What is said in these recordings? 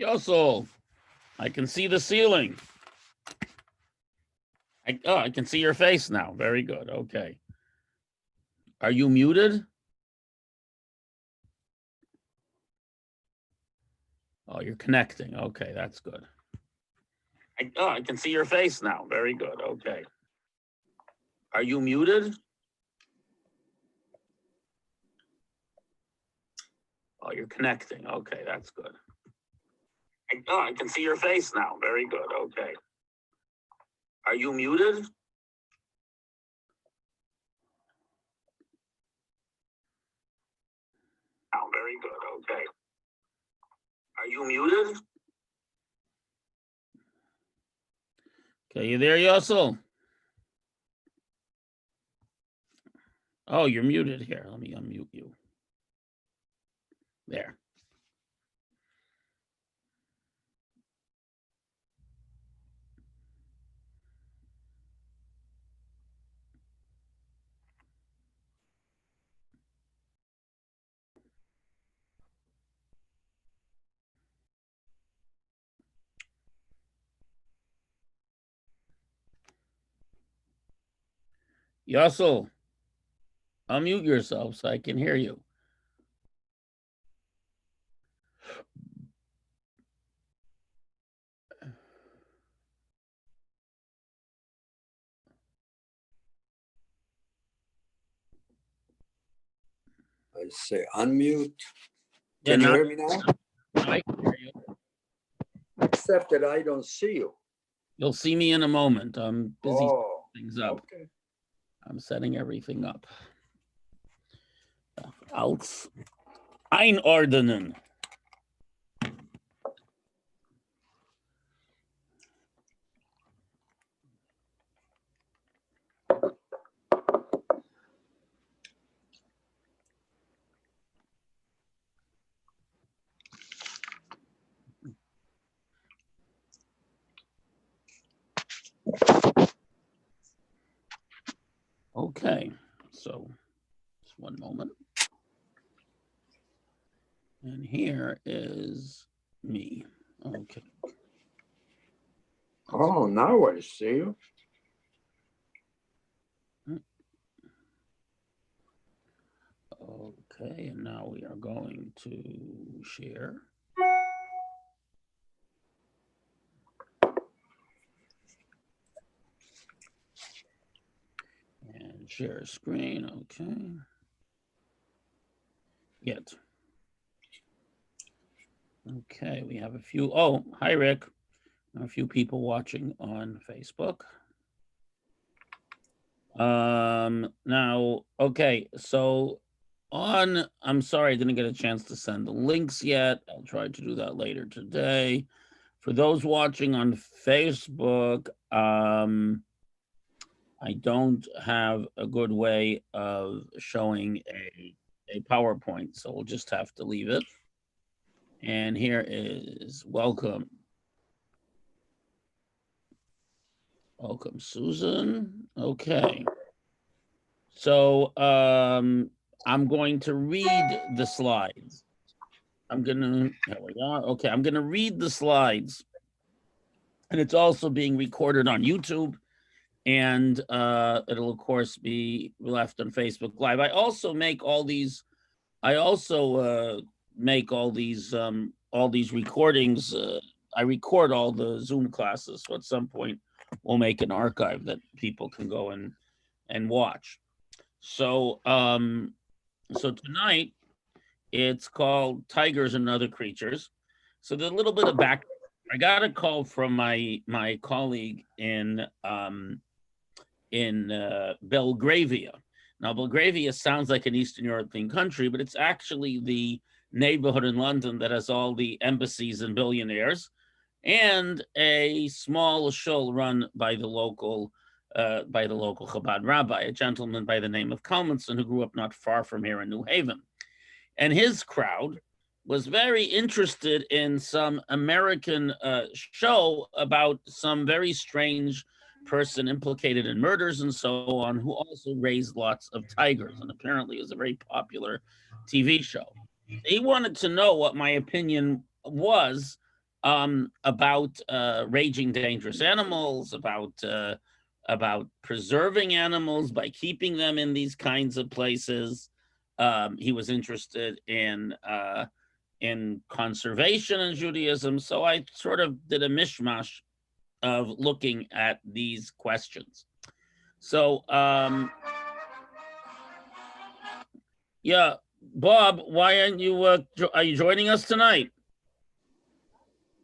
Yossel, I can see the ceiling. I can see your face now. Very good. Okay. Are you muted? Oh, you're connecting. Okay, that's good. I can see your face now. Very good. Okay. Are you muted? Oh, you're connecting. Okay, that's good. I can see your face now. Very good. Okay. Are you muted? Oh, very good. Okay. Are you muted? Okay, you there, Yossel? Oh, you're muted here. Let me unmute you. There. Yossel, unmute yourself so I can hear you. I say unmute. Yeah, Can you now hear me now? I can hear you. Except that I don't see you. You'll see me in a moment. I'm busy Oh, setting things up. okay. I'm setting everything up. Als einordnen. Okay, so just one moment. And here is me. Okay. Oh, now I see you. Okay, and now we are going to share. And share screen, okay. Yet. Okay, we have a few. Oh, hi, Rick. A few people watching on Facebook. Now, okay, so I'm sorry I didn't get a chance to send the links yet. I'll try to do that later today. For those watching on Facebook, I don't have a good way of showing a PowerPoint, so we'll just have to leave it. And here is welcome. Welcome, Susan. Okay. So I'm going to read the slides. Here we are. Okay, I'm gonna read the slides. And it's also being recorded on YouTube. And it'll of course be left on Facebook Live. I also make all these recordings. I record all the Zoom classes. So at some point we'll make an archive that people can go and watch. So so tonight it's called Tigers and Other Creatures. So there's a little bit of back. I got a call from my colleague in Belgravia. Now, Belgravia sounds like an Eastern European country, but it's actually the neighborhood in London that has all the embassies and billionaires, and a small shul run by the local Chabad rabbi, a gentleman by the name of Kalmanson, who grew up not far from here in New Haven. And his crowd was very interested in some American show about some very strange person implicated in murders and so on, who also raised lots of tigers, and apparently is a very popular TV show. He wanted to know what my opinion was about raging dangerous animals, about preserving animals by keeping them in these kinds of places. He was interested in conservation in Judaism. So I sort of did a mishmash of looking at these questions. So yeah, Bob, why aren't you? Are you joining us tonight?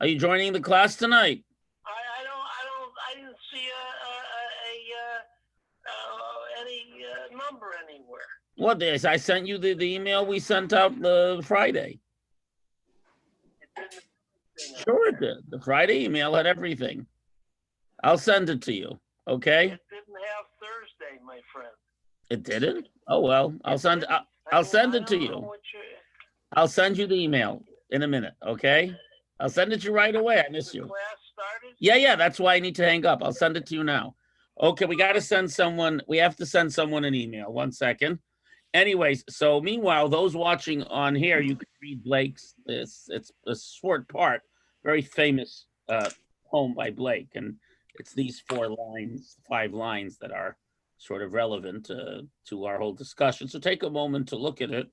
Are you joining the class tonight? I didn't see any number anywhere. What is? I sent you the email we sent out Friday. Sure, it did. The Friday email had everything. I'll send it to you. Okay. It didn't have Thursday, my friend. It didn't? Oh well, I'll send it to you. I'll send you the email in a minute. Okay. I'll send it to you right away. I miss you. Class started? Yeah. That's why I need to hang up. I'll send it to you now. Okay, we got to send someone. We have to send someone an email. 1 second. Anyways, so meanwhile, those watching on here, you can read Blake's. It's a short part, very famous poem by Blake, and it's these 5 lines that are sort of relevant to our whole discussion. So take a moment to look at it.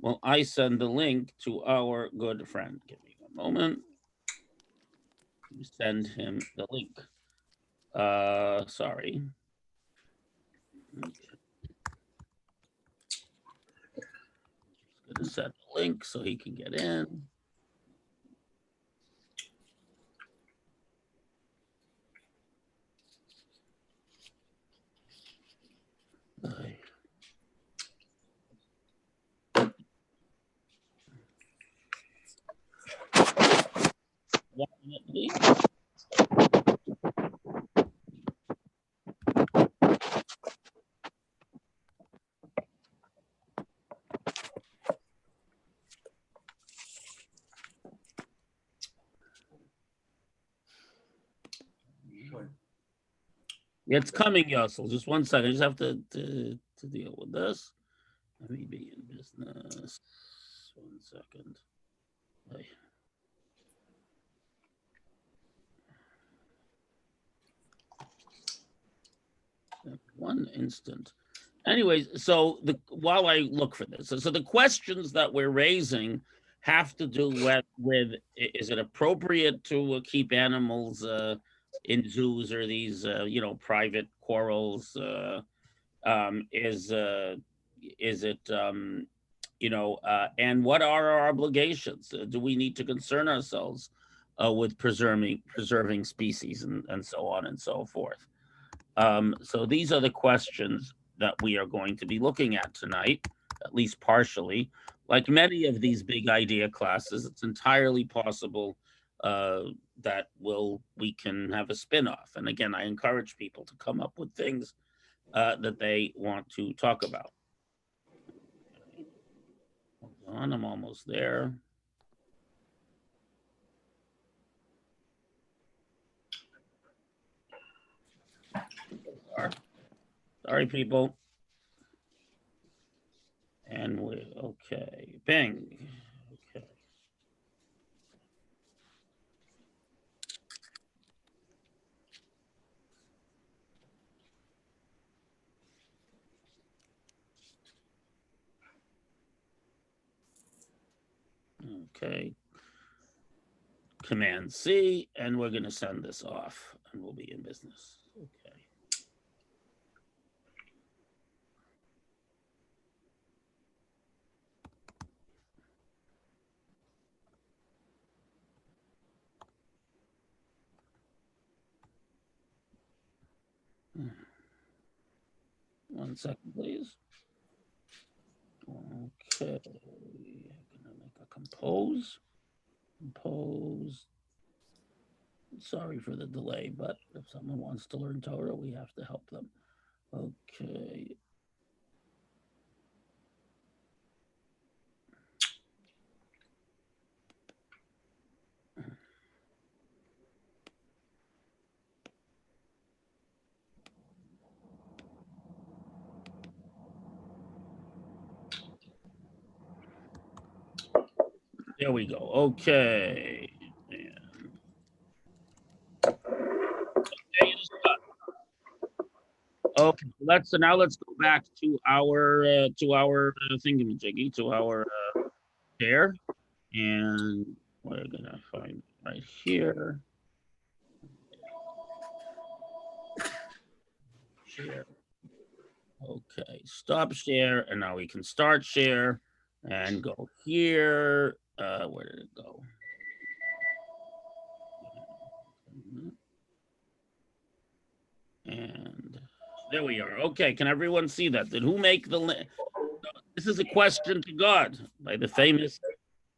Well, I send the link to our good friend. Give me one moment. Send him the link. Sorry. Okay. Just gonna send the link so he can get in. Aye. 1 minute, please. It's coming, Yossel. Just 1 second. I just have to deal with this. Let me be in business. 1 second. Aye. One instant. Anyways, so while I look for this, so the questions that we're raising have to do with is it appropriate to keep animals in zoos or these private corrals? Is it and what are our obligations? Do we need to concern ourselves with preserving species and so on and so forth? So these are the questions that we are going to be looking at tonight, at least partially. Like many of these big idea classes, it's entirely possible that we can have a spin-off. And again, I encourage people to come up with things that they want to talk about. Hold on, I'm almost there. Sorry, people. And okay, bing. Okay. Okay. Command C, and we're going to send this off, and we'll be in business. Okay. One second, please. Okay. I'm gonna make a compose. Compose. Sorry for the delay, but if someone wants to learn Torah, we have to help them. Okay. There we go. Okay. And Okay, so now let's go back to our thingamajiggy, to our share, and we're gonna find right here. Share. Okay, stop share, and now we can start share and go here. Where did it go? And there we are. Okay, can everyone see that? Did who make the land? This is a question to God by the famous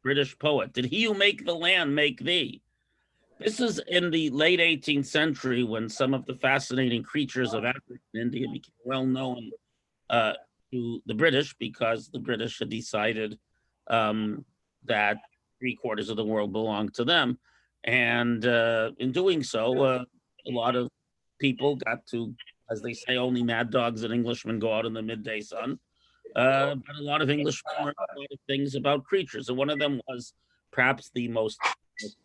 British poet. Did he who make the land make thee? This is in the late 18th century when some of the fascinating creatures of Africa and India became well known to the British, because the British had decided that 3/4 of the world belonged to them. And in doing so, a lot of people got to, as they say, only mad dogs and Englishmen go out in the midday sun. But a lot of Englishmen learned a lot of things about creatures. And one of them was perhaps the most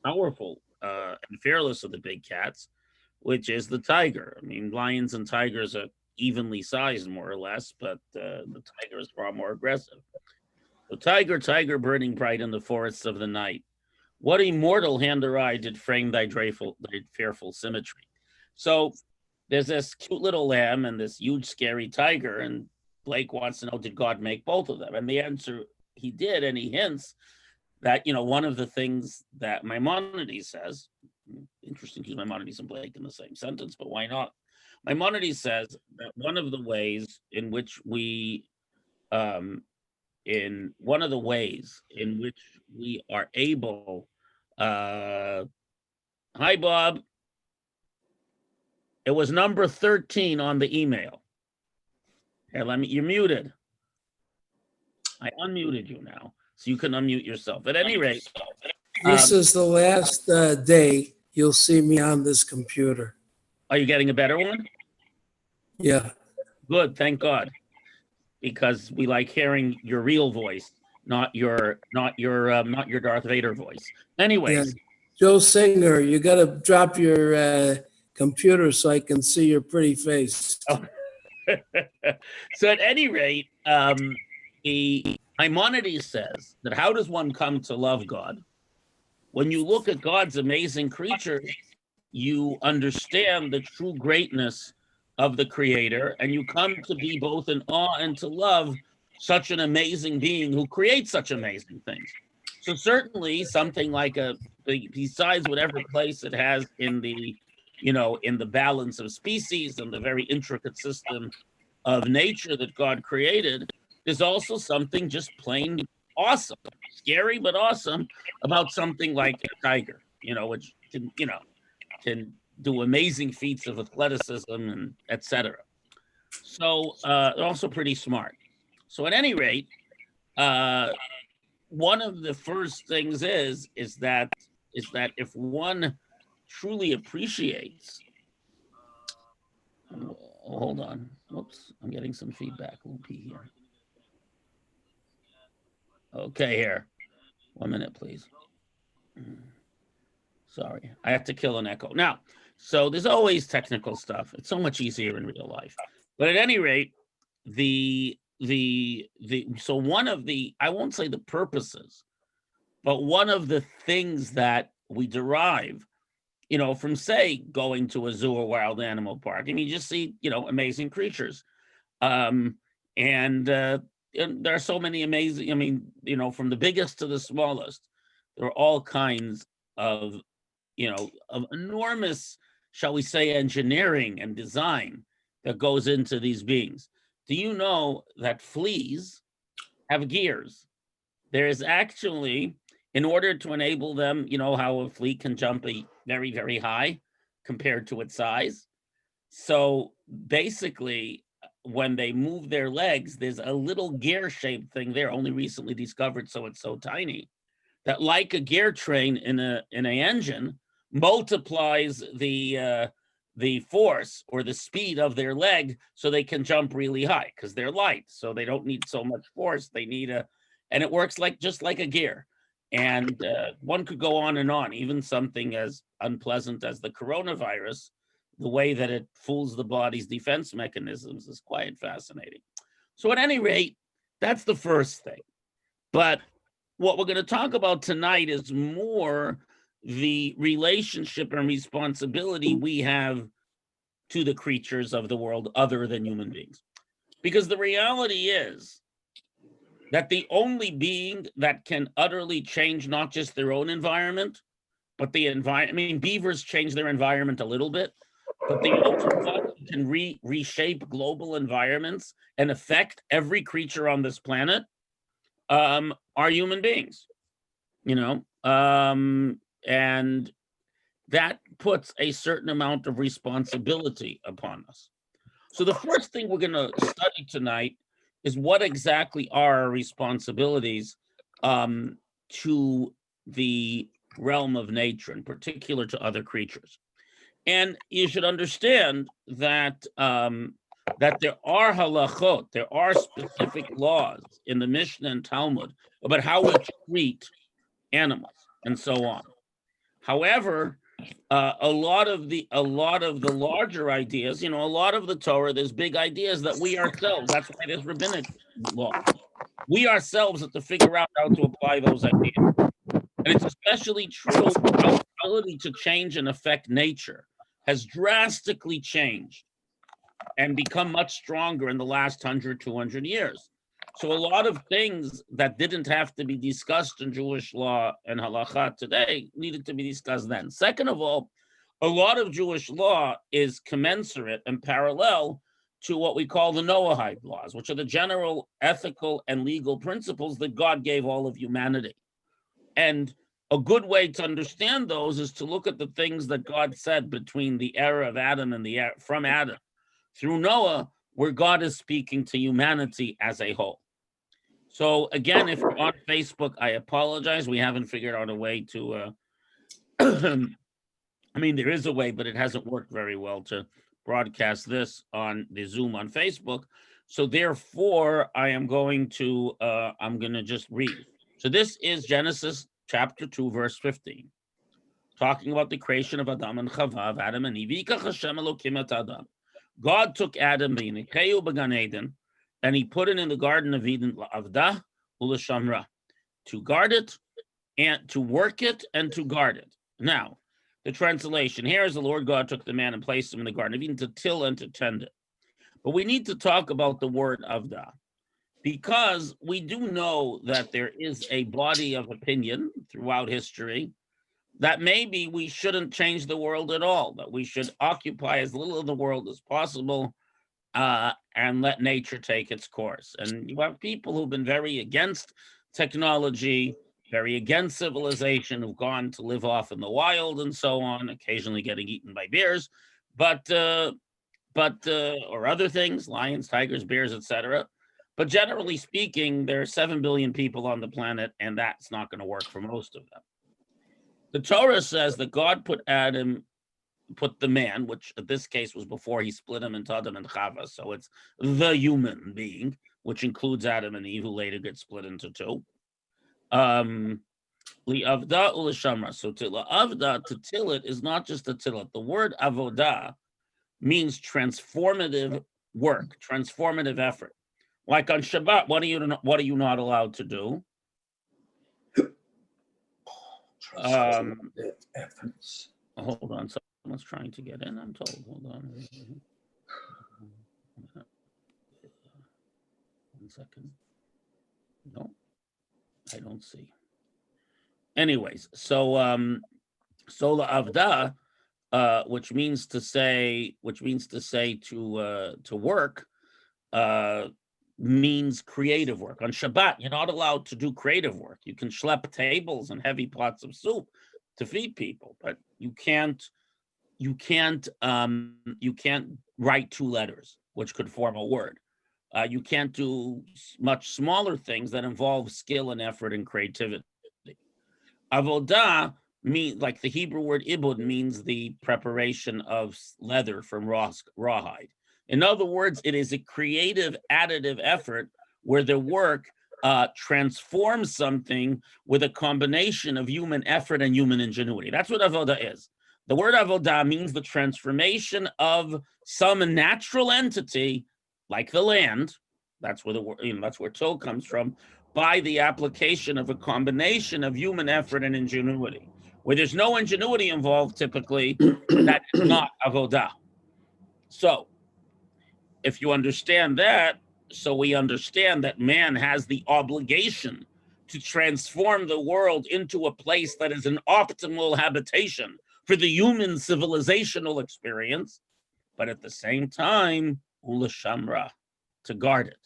powerful and fearless of the big cats, which is the tiger. I mean, lions and tigers are evenly sized, more or less, but the tiger is far more aggressive. So tiger, tiger, burning bright in the forests of the night, what immortal hand or eye did frame thy fearful symmetry? So there's this cute little lamb and this huge scary tiger, and Blake wants to know, did God make both of them? And the answer, he did, and he hints that, one of the things that Maimonides says, interesting to use Maimonides and Blake in the same sentence, but why not? Maimonides says that one of the ways in which we, in one of the ways in which we are able, hi Bob, it was number 13 on the email. Here, you're muted. I unmuted you now, so you can unmute yourself. At any rate, This is the last day you'll see me on this computer. are you getting a better one? Yeah. Good, thank God, because we like hearing your real voice, not your Darth Vader voice. Anyways, Joe Singer, you got to drop your computer so I can see your pretty face. Oh. So at any rate, the Maimonides says that how does one come to love God? When you look at God's amazing creatures, you understand the true greatness of the Creator, and you come to be both in awe and to love such an amazing being who creates such amazing things. So certainly something like besides whatever place it has in the, in the balance of species and the very intricate system of nature that God created, there's also something just plain awesome, scary but awesome about something like a tiger, which can do amazing feats of athleticism and etc. So they're also pretty smart. So at any rate, one of the first things is that if one truly appreciates, hold on, whoops, I'm getting some feedback. We'll be here. Okay, here. 1 minute, please. Sorry, I have to kill an echo. Now, so there's always technical stuff. It's so much easier in real life. But at any rate, so one of the, I won't say the purposes, but one of the things that we derive, from, say, going to a zoo or wild animal park, and you just see, amazing creatures. And there are so many amazing, from the biggest to the smallest, there are all kinds of, of enormous, shall we say, engineering and design that goes into these beings. Do you know that fleas have gears? There is actually, in order to enable them, how a flea can jump very, very high compared to its size. So basically, when they move their legs, there's a little gear-shaped thing there, only recently discovered, so it's so tiny, that like a gear train in an engine, multiplies the force or the speed of their leg so they can jump really high, because they're light, so they don't need so much force. They need and it works just like a gear. And one could go on and on, even something as unpleasant as the coronavirus the way that it fools the body's defense mechanisms is quite fascinating. So at any rate, that's the first thing. But what we're going to talk about tonight is more the relationship and responsibility we have to the creatures of the world other than human beings. Because the reality is that the only being that can utterly change not just their own environment, but the environment, I mean, beavers change their environment a little bit, but the only one who can reshape global environments and affect every creature on this planet are human beings, you know? And that puts a certain amount of responsibility upon us. So the first thing we're going to study tonight is what exactly are our responsibilities to the realm of nature, in particular to other creatures. And you should understand that that there are halachot, there are specific laws in the Mishnah and Talmud about how we treat animals and so on. However, a lot of the larger ideas, you know, a lot of the Torah, there's big ideas that we ourselves, that's why there's rabbinic law. We ourselves have to figure out how to apply those ideas. And it's especially true, our ability to change and affect nature has drastically changed and become much stronger in the last 100, 200 years. So a lot of things that didn't have to be discussed in Jewish law and halakha today needed to be discussed then. Second of all, a lot of Jewish law is commensurate and parallel to what we call the Noahide laws, which are the general ethical and legal principles that God gave all of humanity. And a good way to understand those is to look at the things that God said between the era of Adam and from Adam through Noah, where God is speaking to humanity as a whole. So again, if you're on Facebook, I apologize. We haven't figured out a way to, I mean, there is a way, but it hasn't worked very well to broadcast this on the Zoom on Facebook. So therefore, I'm going to just read. So this is Genesis chapter 2, verse 15, talking about the creation of Adam and Chava, of Adam and Eve. God took Adam and he put it in the Garden of Eden, Avda u'Lashamra, to guard it and to work it and to guard it. Now, the translation here is the Lord God took the man and placed him in the Garden of Eden to till and to tend it. But we need to talk about the word Avda, because we do know that there is a body of opinion throughout history that maybe we shouldn't change the world at all, that we should occupy as little of the world as possible and let nature take its course. And you have people who've been very against technology, very against civilization, who've gone to live off in the wild and so on, occasionally getting eaten by bears, but or other things, lions, tigers, bears, etc. But generally speaking, there are 7 billion people on the planet, and that's not going to work for most of them. The Torah says that God put the man, which in this case was before he split him into Adam and Chava, so it's the human being, which includes Adam and Eve, who later get split into two. Li'avda u'Lashamra. So to la'avda, to till it, is not just to till it. The word avodah means transformative work, transformative effort. Like on Shabbat, what are you not allowed to do? Hold on, someone's trying to get in, I'm told. Hold on. 1 second. No, I don't see. Anyways, so la'avda, which means to say to work, means creative work. On Shabbat, you're not allowed to do creative work. You can schlep tables and heavy pots of soup to feed people, but you can't write 2 letters, which could form a word. You can't do much smaller things that involve skill and effort and creativity. Avodah means, like the Hebrew word ibud, means the preparation of leather from rawhide. In other words, it is a creative additive effort where the work transforms something with a combination of human effort and human ingenuity. That's what avodah is. The word avodah means the transformation of some natural entity, like the land. That's where the word, that's where till comes from, by the application of a combination of human effort and ingenuity. Where there's no ingenuity involved, typically, that is not avodah. So, if you understand that, so we understand that man has the obligation to transform the world into a place that is an optimal habitation for the human civilizational experience, but at the same time, u'lashamra, to guard it.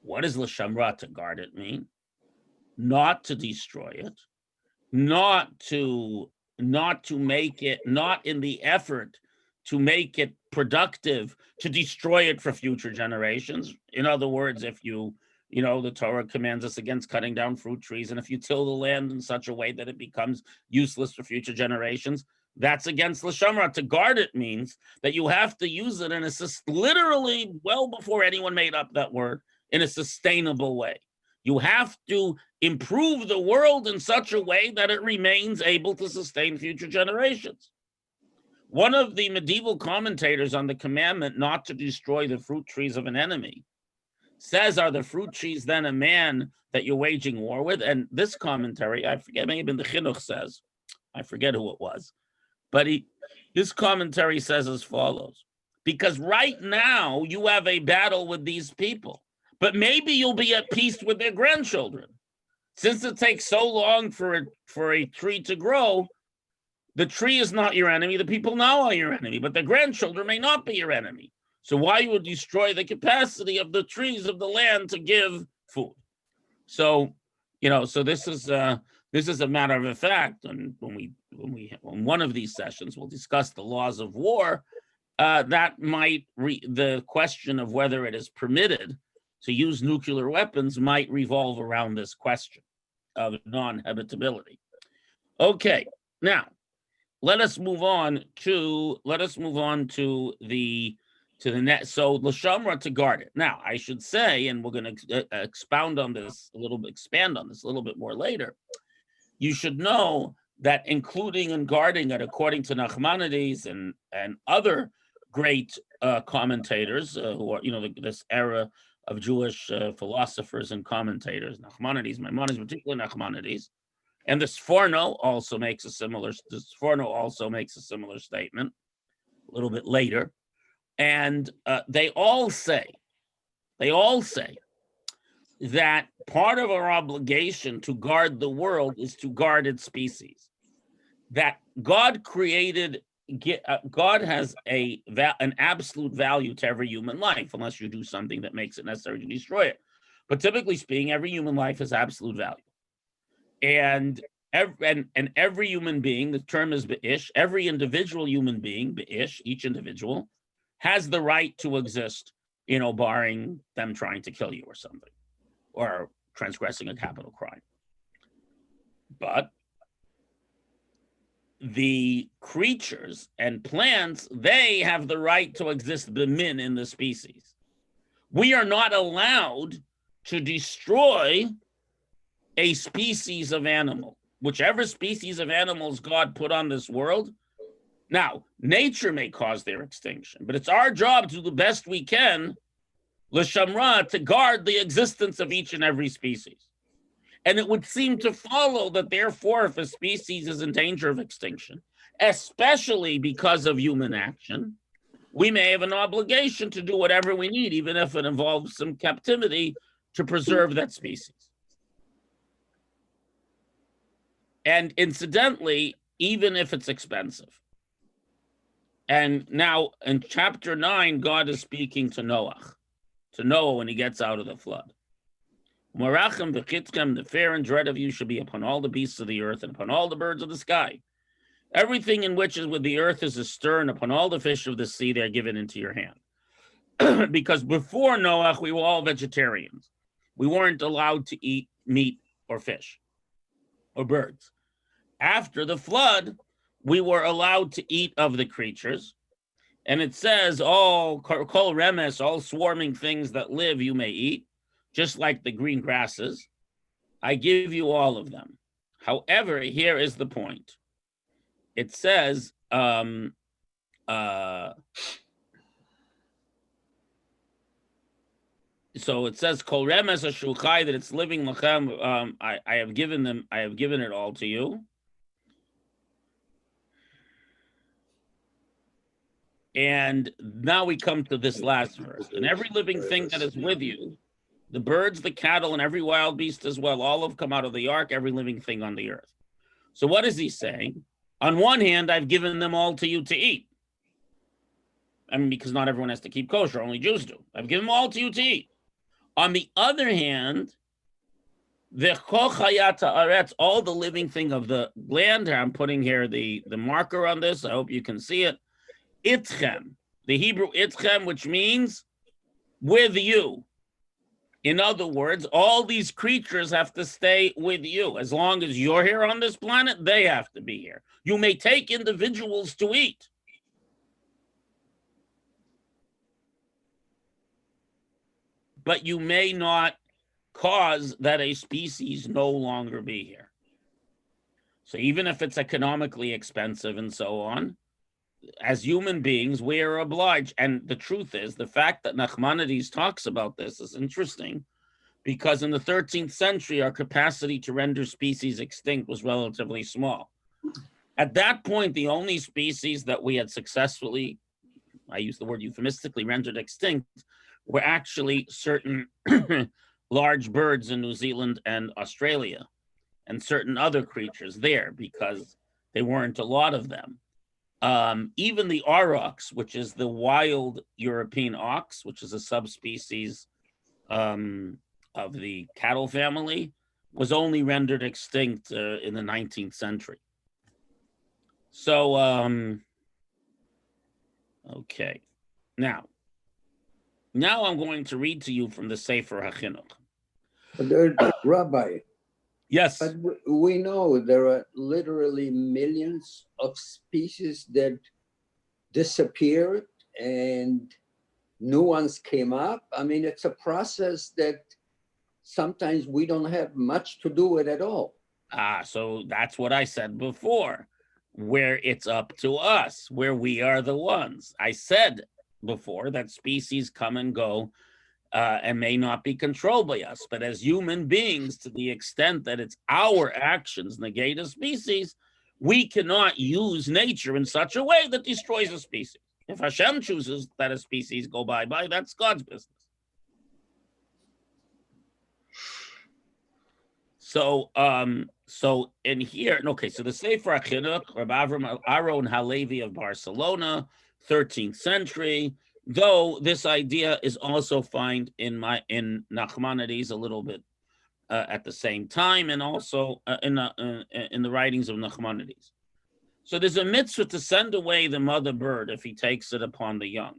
What does l'shamra, to guard it, mean? Not to destroy it, not to make it, not in the effort to make it productive, to destroy it for future generations. In other words, if the Torah commands us against cutting down fruit trees, and if you till the land in such a way that it becomes useless for future generations, that's against l'shamra. To guard it means that you have to use it in literally, well before anyone made up that word, in a sustainable way. You have to improve the world in such a way that it remains able to sustain future generations. One of the medieval commentators on the commandment not to destroy the fruit trees of an enemy says, are the fruit trees then a man that you're waging war with? And this commentary, I forget, maybe the Chinuch says, I forget who it was, but his commentary says as follows: because right now you have a battle with these people, but maybe you'll be at peace with their grandchildren. Since it takes so long for a tree to grow, the tree is not your enemy. The people now are your enemy, but the grandchildren may not be your enemy. So why you would destroy the capacity of the trees of the land to give food? So, so this is a matter of a fact. And when one of these sessions, we'll discuss the laws of war. That might the question of whether it is permitted to use nuclear weapons might revolve around this question of non-habitability. Okay, now let us move on to the net. So l'shamra, to guard it. Now I should say, and we're going to expand on this a little bit more later. You should know that including and guarding it, according to Nachmanides and other great commentators who are this era of Jewish philosophers and commentators, Nachmanides, Maimonides, particularly Nachmanides, and the Sforno also makes a similar statement a little bit later, and they all say that part of our obligation to guard the world is to guard its species. That God created. God has an absolute value to every human life, unless you do something that makes it necessary to destroy it. But typically speaking, every human life has absolute value. And every human being, the term is be'ish, every individual human being, be'ish, each individual, has the right to exist, barring them trying to kill you or something, or transgressing a capital crime. But the creatures and plants, they have the right to exist b'min in the species. We are not allowed to destroy a species of animal, whichever species of animals God put on this world. Now, nature may cause their extinction, but it's our job to do the best we can, l'shamra, to guard the existence of each and every species. And it would seem to follow that therefore, if a species is in danger of extinction, especially because of human action, we may have an obligation to do whatever we need, even if it involves some captivity, to preserve that species. And incidentally, even if it's expensive. And now in chapter 9, God is speaking to Noah when he gets out of the flood. Morachem v'chitchem, the fear and dread of you should be upon all the beasts of the earth and upon all the birds of the sky. Everything in which is with the earth is astir, and upon all the fish of the sea they are given into your hand. Because before Noah, we were all vegetarians. We weren't allowed to eat meat or fish or birds. After the flood, we were allowed to eat of the creatures. And it says, all kol remes, all swarming things that live you may eat, just like the green grasses. I give you all of them. However, here is the point. It says, So it says kol remes ashulchai, that it's living lachem. I have given it all to you. And now we come to this last verse. And every living thing that is with you, the birds, the cattle, and every wild beast as well, all have come out of the ark, every living thing on the earth. So what is he saying? On one hand, I've given them all to you to eat. I mean, because not everyone has to keep kosher, only Jews do. I've given them all to you to eat. On the other hand, the chochayat haaretz, all the living thing of the land, I'm putting here the marker on this, I hope you can see it, itchem, the Hebrew itchem, which means with you. In other words, all these creatures have to stay with you. As long as you're here on this planet, they have to be here. You may take individuals to eat. But you may not cause that a species no longer be here. So even if it's economically expensive and so on, as human beings, we are obliged. And the truth is, the fact that Nachmanides talks about this is interesting, because in the 13th century, our capacity to render species extinct was relatively small. At that point, the only species that we had successfully, I use the word euphemistically, rendered extinct, were actually certain large birds in New Zealand and Australia, and certain other creatures there, because there weren't a lot of them. Even the aurochs, which is the wild European ox, which is a subspecies of the cattle family, was only rendered extinct in the 19th century. So, okay. Now I'm going to read to you from the Sefer HaChinuch. Rabbi, Yes. but we know there are literally millions of species that disappeared and new ones came up. I mean, it's a process that sometimes we don't have much to do with at all. So that's what I said before, where it's up to us, where we are the ones. I said before that species come and go and may not be controlled by us. But as human beings, to the extent that it's our actions negate a species, we cannot use nature in such a way that destroys a species. If Hashem chooses that a species go bye-bye, that's God's business. So in here, okay, so the Sefer HaChinuch, Rabbi Avram Aron Halevi of Barcelona, 13th century, though this idea is also found in Nachmanides a little bit at the same time, and also in the writings of Nachmanides. So there's a mitzvah to send away the mother bird if he takes it upon the young.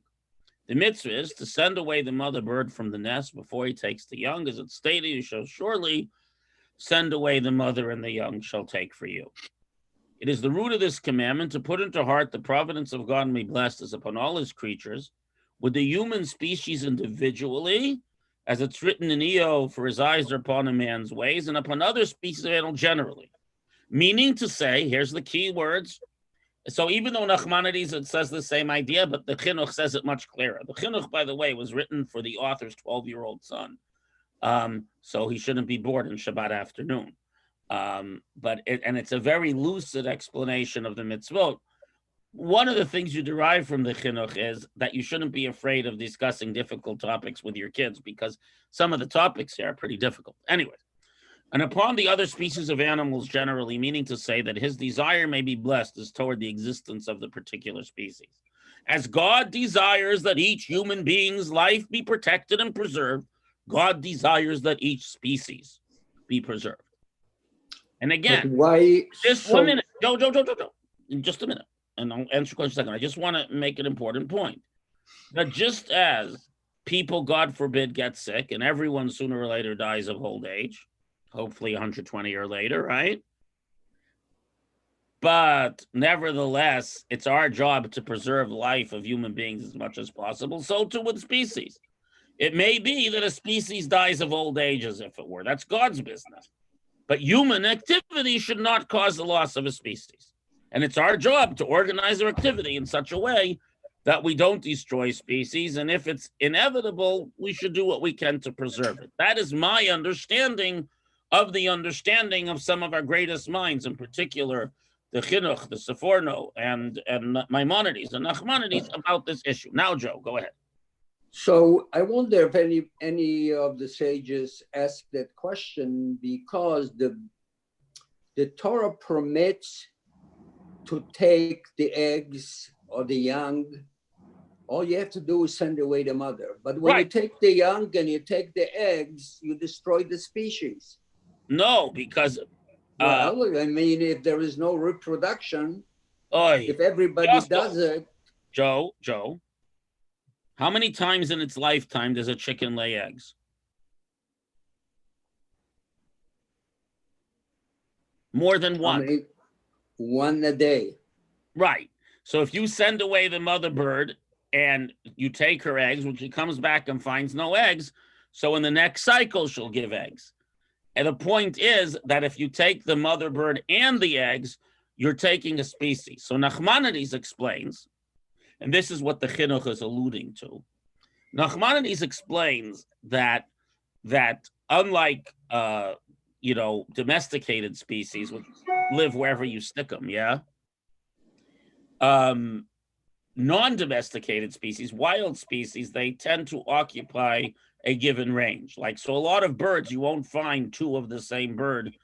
The mitzvah is to send away the mother bird from the nest before he takes the young, as it's stated, you shall surely send away the mother, and the young shall take for you. It is the root of this commandment to put into heart the providence of God and be blessed is upon all his creatures, with the human species individually, as it's written in Eo, for his eyes are upon a man's ways, and upon other species of animal generally. Meaning to say, here's the key words. So even though Nachmanides, it says the same idea, but the Chinuch says it much clearer. The Chinuch, by the way, was written for the author's 12-year-old son. So he shouldn't be bored in Shabbat afternoon. But it's a very lucid explanation of the mitzvot. One of the things you derive from the chinuch is that you shouldn't be afraid of discussing difficult topics with your kids, because some of the topics here are pretty difficult. Anyway, and upon the other species of animals generally, meaning to say that his desire may be blessed is toward the existence of the particular species. As God desires that each human being's life be protected and preserved, God desires that each species be preserved. And again, why? just 1 minute, Joe, in just a minute, and I'll answer your question in a second. I just want to make an important point. That just as people, God forbid, get sick, and everyone sooner or later dies of old age, hopefully 120 or later, right? But nevertheless, it's our job to preserve life of human beings as much as possible. So too with species. It may be that a species dies of old age, as if it were. That's God's business. But human activity should not cause the loss of a species. And it's our job to organize our activity in such a way that we don't destroy species. And if it's inevitable, we should do what we can to preserve it. That is my understanding of some of our greatest minds, in particular, the Chinuch, the Seforno, and Maimonides and Nachmanides about this issue. Now, Joe, go ahead. So I wonder if any of the sages asked that question because the Torah permits to take the eggs or the young. All you have to do is send away the mother. But when you take the young and you take the eggs, you destroy the species. No, because well, I mean, if there is no reproduction, oy, if everybody does it. Joe, how many times in its lifetime does a chicken lay eggs? More than one. One a day. Right. So if you send away the mother bird and you take her eggs, when she comes back and finds no eggs, so in the next cycle, she'll give eggs. And the point is that if you take the mother bird and the eggs, you're taking a species. So Nachmanides explains, and this is what the Chinuch is alluding to. Nachmanides explains that unlike domesticated species, which live wherever you stick them, non-domesticated species, wild species, they tend to occupy a given range. So a lot of birds, you won't find two of the same bird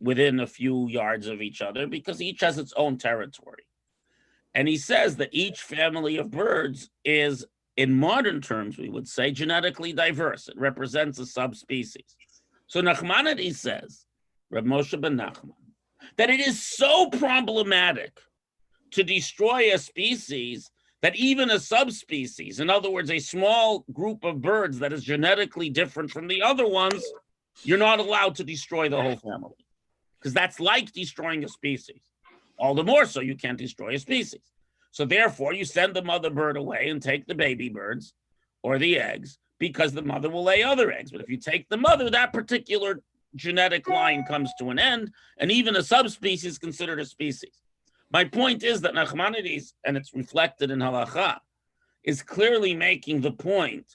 within a few yards of each other because each has its own territory. And he says that each family of birds is, in modern terms, we would say, genetically diverse. It represents a subspecies. So Nachmanides says, Reb Moshe ben Nachman, that it is so problematic to destroy a species that even a subspecies, in other words, a small group of birds that is genetically different from the other ones, you're not allowed to destroy the whole family. Because that's like destroying a species. All the more so you can't destroy a species. So therefore, you send the mother bird away and take the baby birds or the eggs because the mother will lay other eggs. But if you take the mother, that particular genetic line comes to an end, and even a subspecies is considered a species. My point is that Nachmanides, and it's reflected in Halacha, is clearly making the point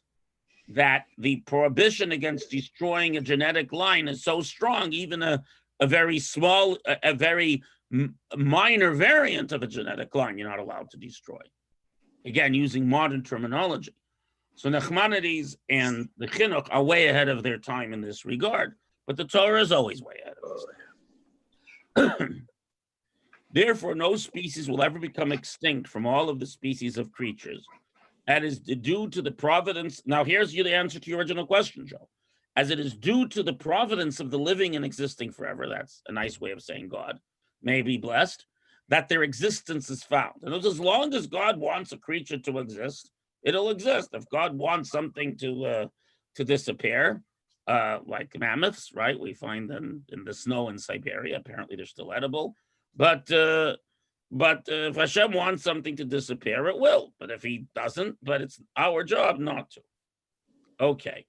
that the prohibition against destroying a genetic line is so strong, even a very small, a very minor variant of a genetic line, you're not allowed to destroy. Again, using modern terminology. So Nachmanides and the Chinuch are way ahead of their time in this regard, but the Torah is always way ahead of us. Therefore, no species will ever become extinct from all of the species of creatures. That is due to the providence. Now, here's the answer to your original question, Joe. As it is due to the providence of the living and existing forever, that's a nice way of saying God, may be blessed, that their existence is found. And as long as God wants a creature to exist, it'll exist. If God wants something to disappear, like mammoths, right? We find them in the snow in Siberia. Apparently, they're still edible. But if Hashem wants something to disappear, it will. But if he doesn't, but it's our job not to. Okay.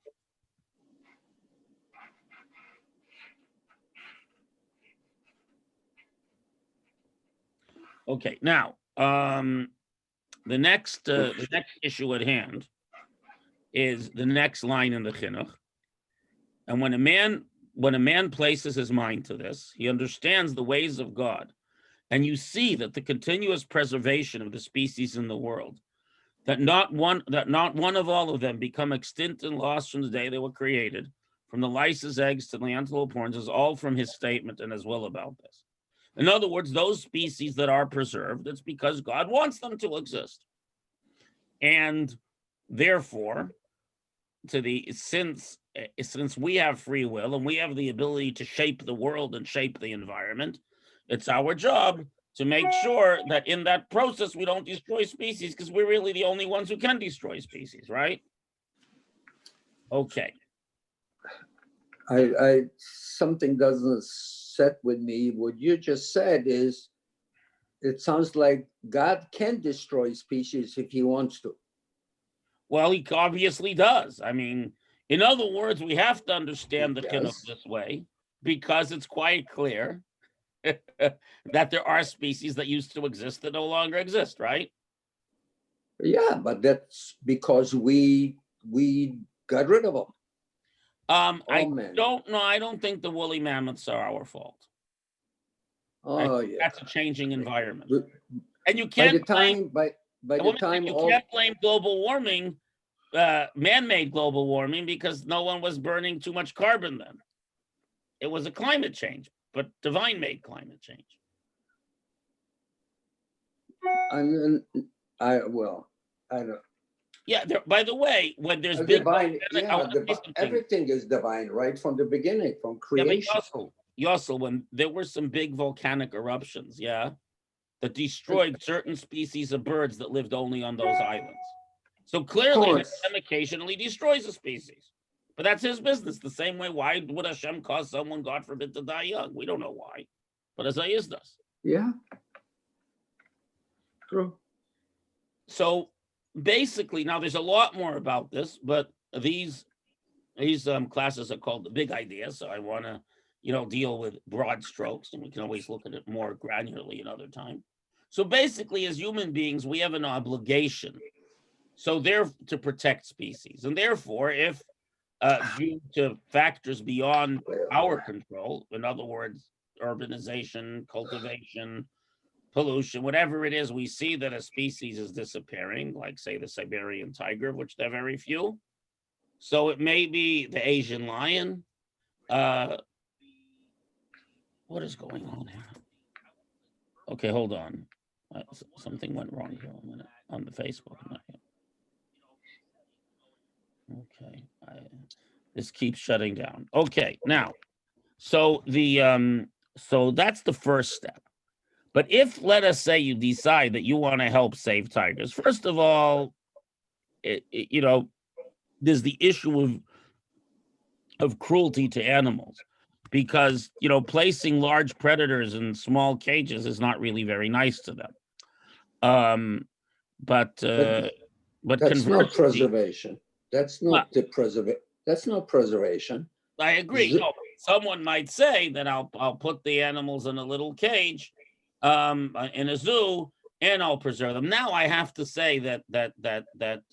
Okay, now the next issue at hand is the next line in the Chinuch. And when a man places his mind to this, he understands the ways of God. And you see that the continuous preservation of the species in the world, that not one of all of them become extinct and lost from the day they were created, from the lice's eggs to the antelope horns, is all from his statement and as well about this. In other words, those species that are preserved, it's because God wants them to exist. And therefore, since we have free will and we have the ability to shape the world and shape the environment, it's our job to make sure that in that process we don't destroy species, because we're really the only ones who can destroy species, right? Okay. I something doesn't set with me. What you just said is, it sounds like God can destroy species if he wants to. Well, he obviously does. I mean, in other words, we have to understand the Chinuch this way, because it's quite clear that there are species that used to exist that no longer exist, right? Yeah, but that's because we got rid of them. I man. don't know. I don't think the woolly mammoths are our fault. Oh, yeah. That's a changing environment. But And you By can't the blame, time, by and the women time think you all, can't blame global warming, man-made global warming, because no one was burning too much carbon then. It was a climate change, but divine-made climate change. and I don't. Yeah, by the way, when there's A big divine, volcanic- I wanna say something. everything is divine, right from the beginning, from Yeah, but creation. Yossel, when there were some big volcanic eruptions, yeah, that destroyed certain species of birds that lived only on those islands. So clearly, course. Hashem occasionally destroys a species, but that's his business. The same way, why would Hashem cause someone, God forbid, to die young? We don't know why, but Isaiah does. Yeah. True. So basically, now there's a lot more about this, but these classes are called the big idea. So I want to, deal with broad strokes, and we can always look at it more granularly another time. So basically, as human beings, we have an obligation. So they're to protect species, and therefore, if due to factors beyond our control, in other words, urbanization, cultivation, pollution, whatever it is, we see that a species is disappearing, like say the Siberian tiger, of which there are very few. So it may be the Asian lion. What is going on here? Okay, hold on. Something went wrong here a minute on the Facebook. Okay, this keeps shutting down. Okay, now, so so that's the first step. But if, let us say, you decide that you want to help save tigers, first of all, there's the issue of cruelty to animals, because placing large predators in small cages is not really very nice to them. But that's not preservation. That's not That's not preservation. I agree. No, someone might say that I'll put the animals in a little cage, in a zoo, and I'll preserve them. Now I have to say that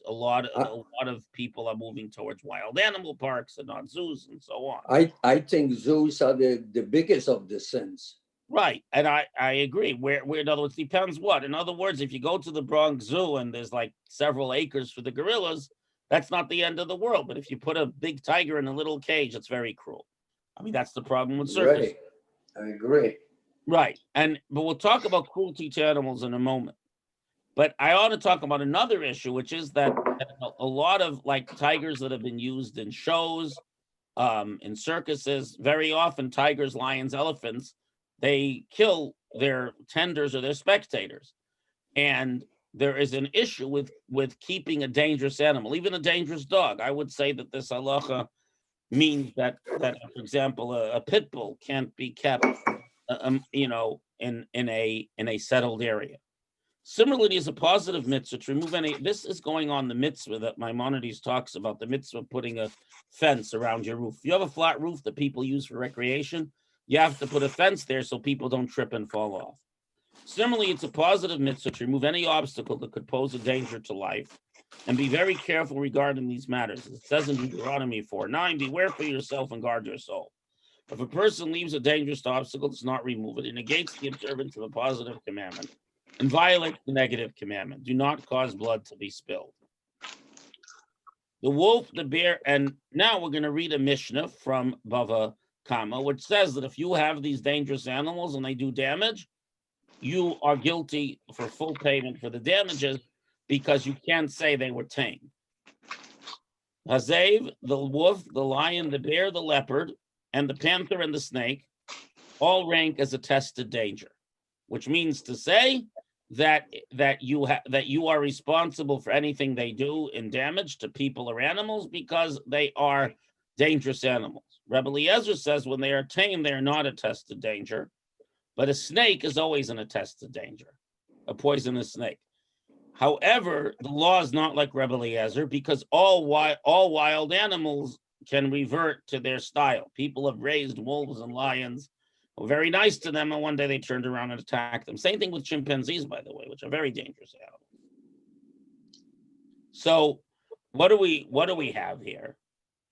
a lot of people are moving towards wild animal parks and not zoos and so on. I think zoos are the biggest of the sins. Right, and I agree. Where in other words, depends what. In other words, if you go to the Bronx Zoo and there's like several acres for the gorillas, that's not the end of the world. But if you put a big tiger in a little cage, it's very cruel. I mean, that's the problem with circus. Right. I agree. Right. But we'll talk about cruelty to animals in a moment. But I ought to talk about another issue, which is that a lot of like tigers that have been used in shows, in circuses, very often tigers, lions, elephants, they kill their tenders or their spectators. And there is an issue with keeping a dangerous animal, even a dangerous dog. I would say that this halacha means that for example, a pit bull can't be kept, in a settled area. Similarly, as a positive mitzvah to remove any, this is going on the mitzvah that Maimonides talks about, the mitzvah of putting a fence around your roof. If you have a flat roof that people use for recreation, you have to put a fence there so people don't trip and fall off. Similarly, it's a positive mitzvah to remove any obstacle that could pose a danger to life, and be very careful regarding these matters. It says in Deuteronomy 4:9, beware for yourself and guard your soul. If a person leaves a dangerous obstacle, does not remove it, it negates the observance of a positive commandment and violates the negative commandment. Do not cause blood to be spilled. The wolf, the bear, and now we're going to read a Mishnah from Bava Kama, which says that if you have these dangerous animals and they do damage, you are guilty for full payment for the damages, because you can't say they were tamed. Hazev, the wolf, the lion, the bear, the leopard, and the panther and the snake all rank as a tested danger, which means to say that you are responsible for anything they do in damage to people or animals, because they are dangerous animals. Rebbe Eliezer says when they are tamed, they are not a tested danger, but a snake is always an attested danger, a poisonous snake. However, the law is not like Rebbe Eliezer, because all wild animals can revert to their style. People have raised wolves and lions were very nice to them, and one day they turned around and attacked them. Same thing with chimpanzees, by the way, which are very dangerous animals. So what do we have here?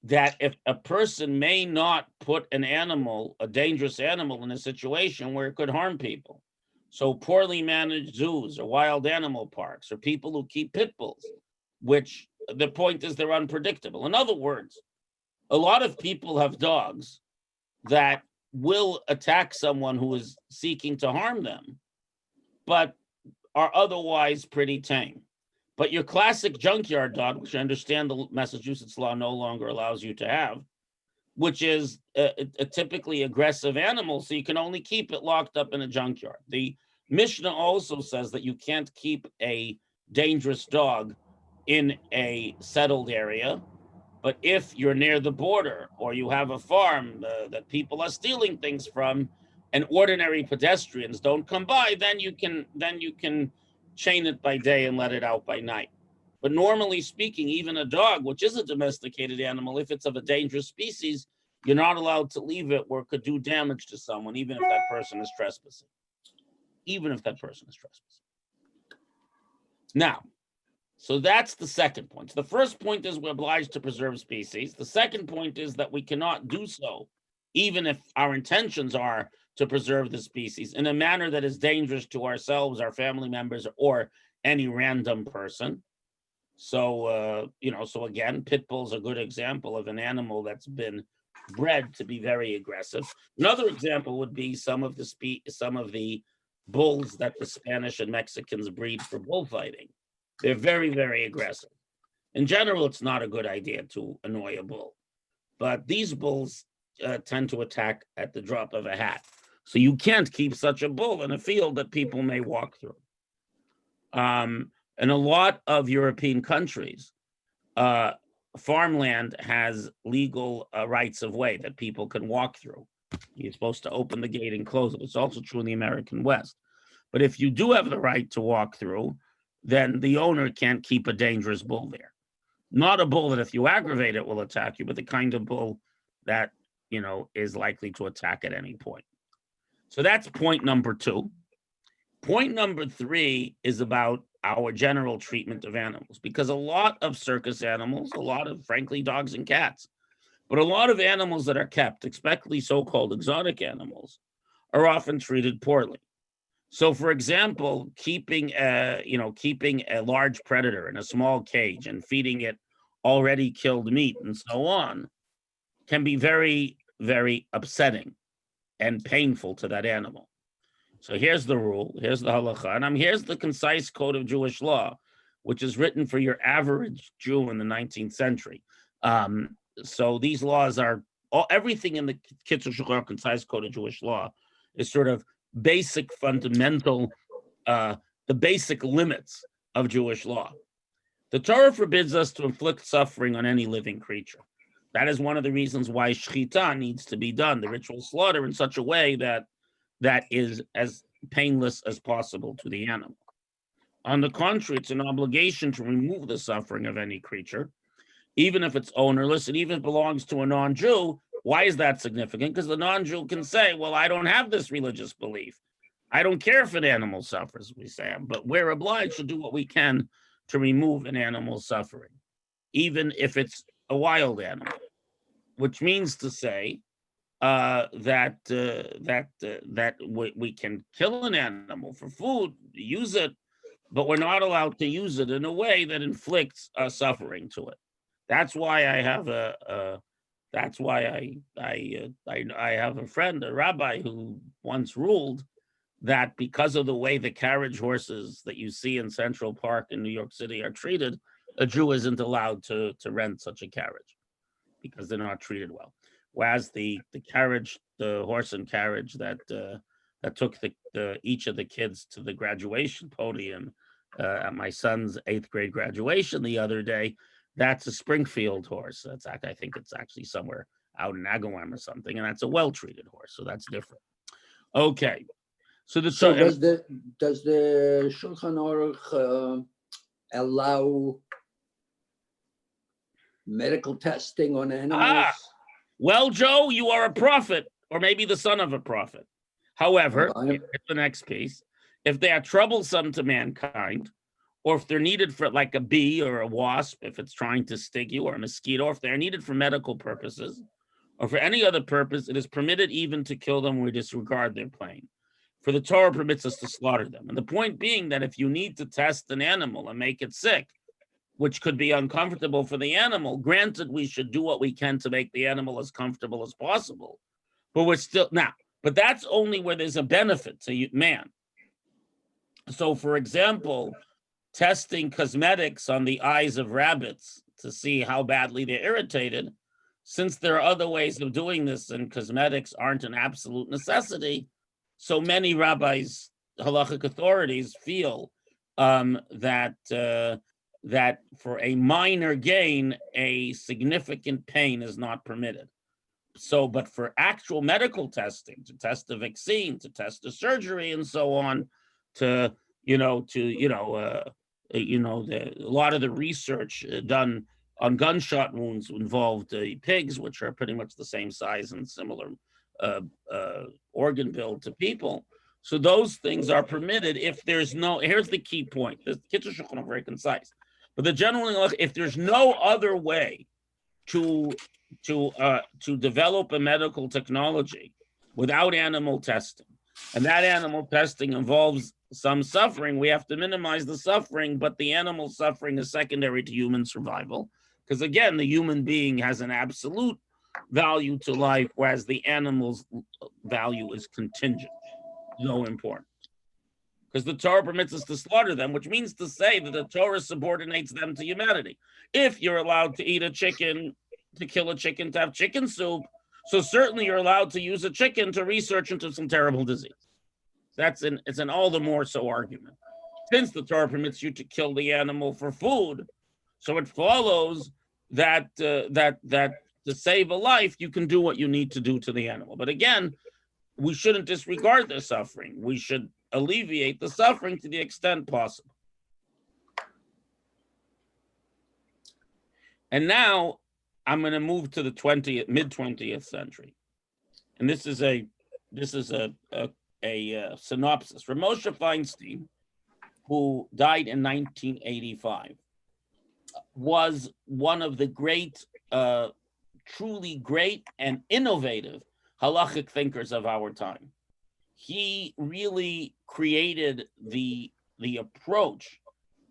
That if a person may not put an animal, a dangerous animal, in a situation where it could harm people. So poorly managed zoos or wild animal parks or people who keep pit bulls, which the point is they're unpredictable. In other words, a lot of people have dogs that will attack someone who is seeking to harm them, but are otherwise pretty tame. But your classic junkyard dog, which I understand the Massachusetts law no longer allows you to have, which is a typically aggressive animal, so you can only keep it locked up in a junkyard. The Mishnah also says that you can't keep a dangerous dog in a settled area, but if you're near the border or you have a farm that people are stealing things from and ordinary pedestrians don't come by, then you can chain it by day and let it out by night. But normally speaking, even a dog, which is a domesticated animal, if it's of a dangerous species, you're not allowed to leave it where it could do damage to someone, even if that person is trespassing. Even if that person is trespassing. Now, so that's the second point. So the first point is we're obliged to preserve species. The second point is that we cannot do so, even if our intentions are to preserve the species in a manner that is dangerous to ourselves, our family members, or any random person. So, so again, pit bulls are a good example of an animal that's been bred to be very aggressive. Another example would be some of the bulls that the Spanish and Mexicans breed for bullfighting. They're very, very aggressive. In general, it's not a good idea to annoy a bull, but these bulls tend to attack at the drop of a hat. So you can't keep such a bull in a field that people may walk through. In a lot of European countries, farmland has legal rights of way that people can walk through. You're supposed to open the gate and close it. It's also true in the American West. But if you do have the right to walk through, then the owner can't keep a dangerous bull there. Not a bull that if you aggravate it will attack you, but the kind of bull that, is likely to attack at any point. So that's point number 2. Point number 3 is about our general treatment of animals, because a lot of circus animals, a lot of, frankly, dogs and cats, but a lot of animals that are kept, especially so-called exotic animals, are often treated poorly. So, for example, keeping a large predator in a small cage and feeding it already killed meat and so on can be very, very upsetting and painful to that animal. So here's the rule, here's the halacha, and here's the concise code of Jewish law, which is written for your average Jew in the 19th century. So these laws are, everything in the Kitzur Shulchan Aruch concise code of Jewish law is sort of basic, fundamental, the basic limits of Jewish law. The Torah forbids us to inflict suffering on any living creature. That is one of the reasons why shechita needs to be done, the ritual slaughter, in such a way that is as painless as possible to the animal. On the contrary, it's an obligation to remove the suffering of any creature, even if it's ownerless and even if it belongs to a non-Jew. Why is that significant? Because the non-Jew can say, well, I don't have this religious belief. I don't care if an animal suffers, we say, but we're obliged to do what we can to remove an animal's suffering, even if it's a wild animal, which means to say that we can kill an animal for food, use it, but we're not allowed to use it in a way that inflicts suffering to it. That's why I have I have a friend, a rabbi, who once ruled that because of the way the carriage horses that you see in Central Park in New York City are treated, a Jew isn't allowed to rent such a carriage because they're not treated well. Whereas the horse and carriage that took each of the kids to the graduation podium at my son's 8th grade graduation the other day, that's a Springfield horse. I think it's actually somewhere out in Agawam or something, and that's a well-treated horse, so that's different. Okay, so does the Shulchan Aruch allow medical testing on animals? Well, Joe, you are a prophet. or maybe the son of a prophet. However, Well, here's the next piece. If they are troublesome to mankind, or if they're needed for like a bee or a wasp, if it's trying to sting you, or a mosquito, or if they're needed for medical purposes, or for any other purpose, it is permitted even to kill them or disregard their claim. For the Torah permits us to slaughter them. And the point being that if you need to test an animal and make it sick, which could be uncomfortable for the animal, granted, we should do what we can to make the animal as comfortable as possible. But we're still now, but that's only where there's a benefit to man. So, for example, testing cosmetics on the eyes of rabbits to see how badly they're irritated, since there are other ways of doing this and cosmetics aren't an absolute necessity, so many rabbis, halachic authorities feel that for a minor gain, a significant pain is not permitted. So, but for actual medical testing, to test the vaccine, to test the surgery, and so on, a lot of the research done on gunshot wounds involved pigs, which are pretty much the same size and similar organ build to people. So those things are permitted if there's no, here's the key point. The Kitzur Shulchan are very concise. But the general, if there's no other way to develop a medical technology without animal testing, and that animal testing involves some suffering, we have to minimize the suffering, but the animal suffering is secondary to human survival. Because again, the human being has an absolute value to life, whereas the animal's value is contingent, no important. Because the Torah permits us to slaughter them, which means to say that the Torah subordinates them to humanity. If you're allowed to eat a chicken, to kill a chicken, to have chicken soup, so certainly you're allowed to use a chicken to research into some terrible disease. It's an all the more so argument. Since the Torah permits you to kill the animal for food, so it follows that to save a life, you can do what you need to do to the animal. But again, we shouldn't disregard the suffering. We should alleviate the suffering to the extent possible. And now I'm going to move to the mid 20th century, and this is a synopsis. Moshe Feinstein, who died in 1985, was one of the great, truly great and innovative halachic thinkers of our time. He really created the approach.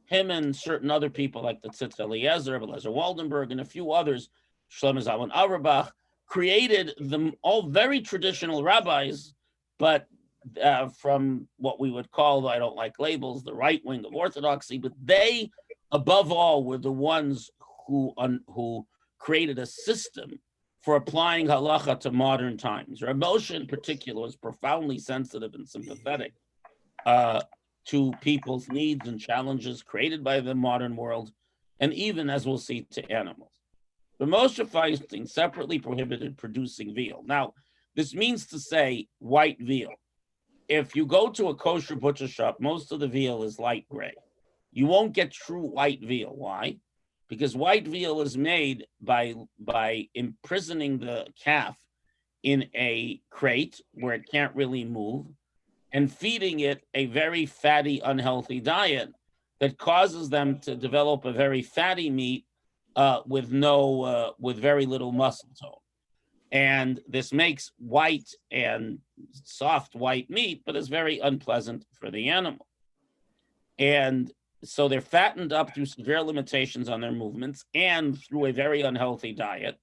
Him and certain other people like the Tzitz Eliezer, Eliezer Waldenberg, and a few others, Shlomo Zalman Auerbach, created them all very traditional rabbis, but from what we would call, I don't like labels, the right wing of Orthodoxy, but they, above all, were the ones who created a system for applying halacha to modern times. Reb Moshe in particular was profoundly sensitive and sympathetic to people's needs and challenges created by the modern world, and even, as we'll see, to animals. But Moshe Feinstein separately prohibited producing veal. Now, this means to say white veal. If you go to a kosher butcher shop, most of the veal is light gray. You won't get true white veal. Why? Because white veal is made by imprisoning the calf in a crate where it can't really move and feeding it a very fatty, unhealthy diet that causes them to develop a very fatty meat with very little muscle tone. And this makes white and soft white meat, but it's very unpleasant for the animal. And so they're fattened up through severe limitations on their movements and through a very unhealthy diet.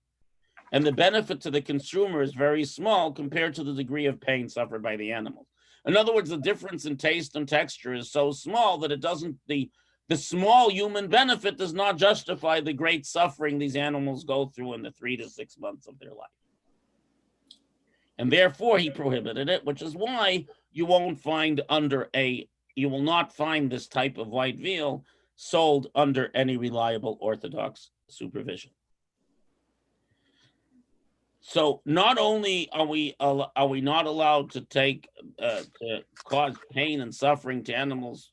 And the benefit to the consumer is very small compared to the degree of pain suffered by the animals. In other words, the difference in taste and texture is so small that it doesn't, the small human benefit does not justify the great suffering these animals go through in the 3 to 6 months of their life. And therefore he prohibited it, which is why you will not find this type of white veal sold under any reliable Orthodox supervision. So not only are we not allowed to to cause pain and suffering to animals